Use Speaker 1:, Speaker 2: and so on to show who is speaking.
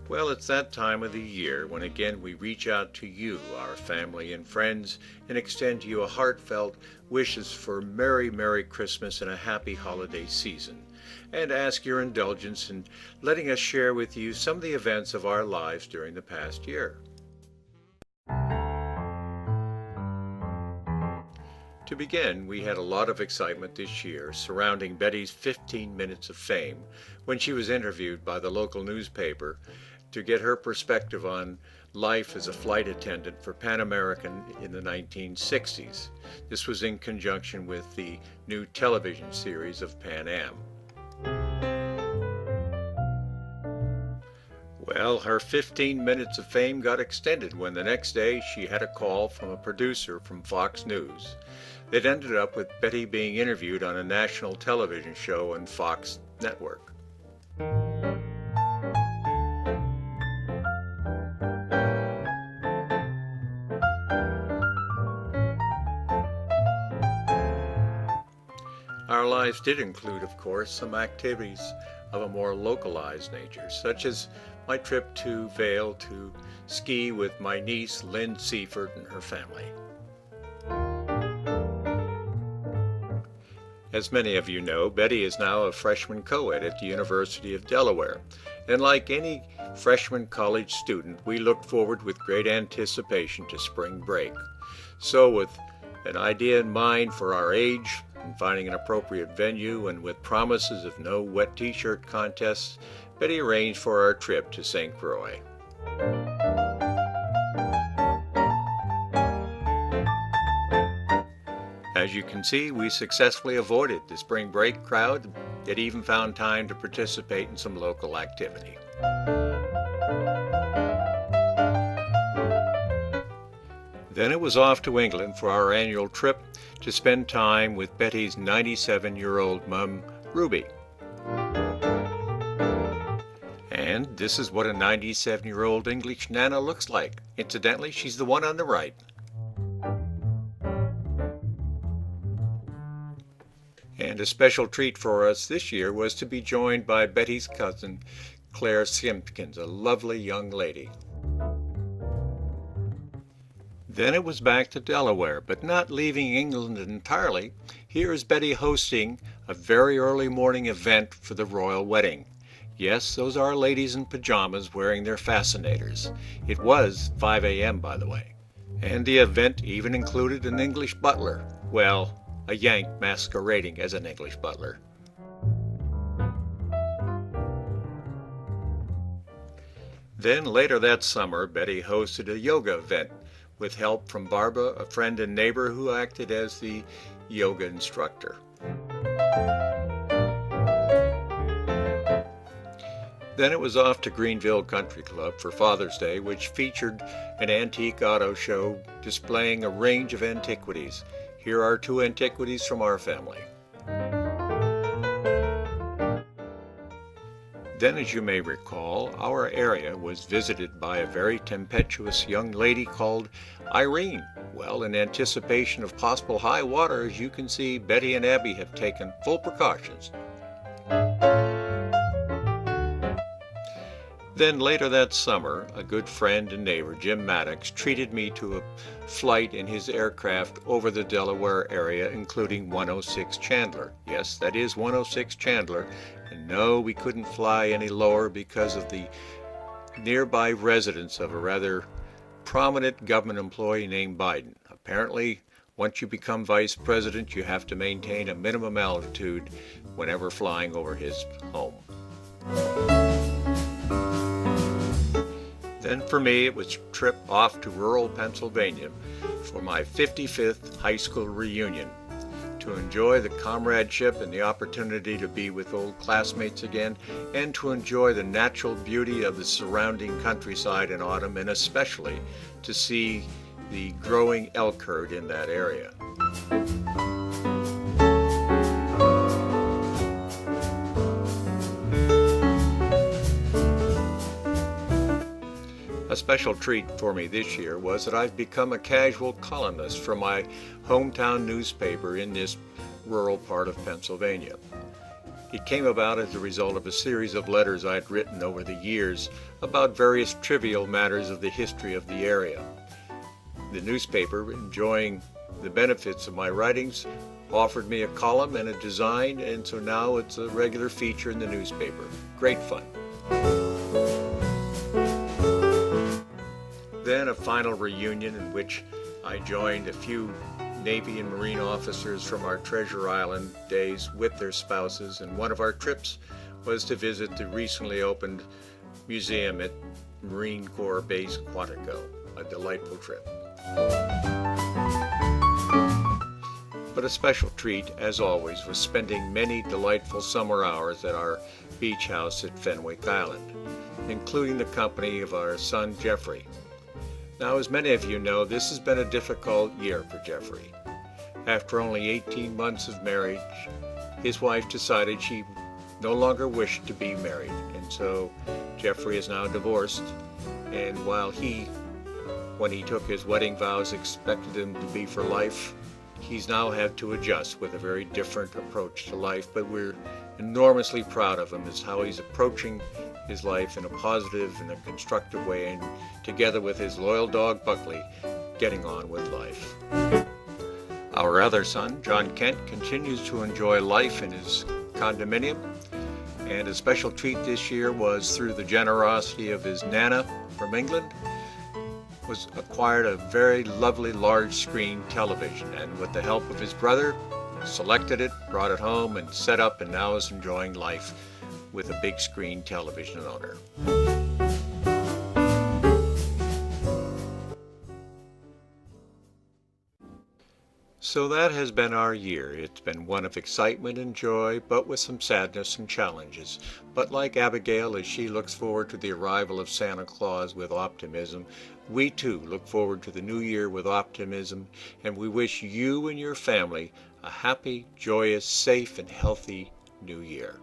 Speaker 1: Well, it's that time of the year when again we reach out to you, our family and friends, and extend to you a heartfelt wishes for Merry, Merry Christmas and a happy holiday season, and ask your indulgence in letting us share with you some of the events of our lives during the past year. To begin, we had a lot of excitement this year surrounding Betty's 15 minutes of fame when she was interviewed by the local newspaper to get her perspective on life as a flight attendant for Pan American in the 1960s. This was in conjunction with the new television series of Pan Am. Well, her 15 minutes of fame got extended when the next day she had a call from a producer from Fox News. It ended up with Betty being interviewed on a national television show on Fox Network. Our lives did include, of course, some activities of a more localized nature, such as my trip to Vail to ski with my niece Lynn Seifert and her family. As many of you know, Betty is now a freshman co-ed at the University of Delaware, and like any freshman college student, we look forward with great anticipation to spring break. So with an idea in mind for our age, and finding an appropriate venue, and with promises of no wet t-shirt contests, Betty arranged for our trip to St. Croix. As you can see, we successfully avoided the spring break crowd, yet even found time to participate in some local activity. Then it was off to England for our annual trip to spend time with Betty's 97-year-old mum, Ruby. And this is what a 97-year-old English Nana looks like. Incidentally, she's the one on the right. And a special treat for us this year was to be joined by Betty's cousin, Claire Simpkins, a lovely young lady. Then it was back to Delaware, but not leaving England entirely. Here is Betty hosting a very early morning event for the royal wedding. Yes, those are ladies in pajamas wearing their fascinators. It was 5 a.m., by the way. And the event even included an English butler. Well, a Yank masquerading as an English butler. Then later that summer, Betty hosted a yoga event with help from Barbara, a friend and neighbor who acted as the yoga instructor. Then it was off to Greenville Country Club for Father's Day, which featured an antique auto show displaying a range of antiquities. Here are two antiquities from our family. Then, as you may recall, our area was visited by a very tempestuous young lady called Irene. Well, in anticipation of possible high water, as you can see, Betty and Abby have taken full precautions. Then later that summer, a good friend and neighbor, Jim Maddox, treated me to a flight in his aircraft over the Delaware area, including 106 Chandler. Yes, that is 106 Chandler. And no, we couldn't fly any lower because of the nearby residence of a rather prominent government employee named Biden. Apparently, once you become vice president, you have to maintain a minimum altitude whenever flying over his home. Then for me, it was a trip off to rural Pennsylvania for my 55th high school reunion, to enjoy the comradeship and the opportunity to be with old classmates again, and to enjoy the natural beauty of the surrounding countryside in autumn, and especially to see the growing elk herd in that area. A special treat for me this year was that I've become a casual columnist for my hometown newspaper in this rural part of Pennsylvania. It came about as a result of a series of letters I had written over the years about various trivial matters of the history of the area. The newspaper, enjoying the benefits of my writings, offered me a column and a design, and so now it's a regular feature in the newspaper. Great fun. Then a final reunion in which I joined a few Navy and Marine officers from our Treasure Island days with their spouses, and one of our trips was to visit the recently opened museum at Marine Corps Base Quantico. A delightful trip. But a special treat, as always, was spending many delightful summer hours at our beach house at Fenwick Island, including the company of our son Jeffrey. Now, as many of you know, this has been a difficult year for Jeffrey. After only 18 months of marriage, his wife decided she no longer wished to be married, and so Jeffrey is now divorced. And while when he took his wedding vows, expected them to be for life, he's now had to adjust with a very different approach to life. But we're enormously proud of him as how he's approaching his life in a positive and a constructive way, and together with his loyal dog Buckley, getting on with life. Our other son, John Kent, continues to enjoy life in his condominium, and a special treat this year was, through the generosity of his Nana from England, was acquired a very lovely large screen television, and with the help of his brother, selected it, brought it home, and set up, and now is enjoying life with a big screen television owner. So that has been our year. It's been one of excitement and joy, but with some sadness and challenges. But like Abigail, as she looks forward to the arrival of Santa Claus with optimism, we too look forward to the new year with optimism, and we wish you and your family a happy, joyous, safe, and healthy new year.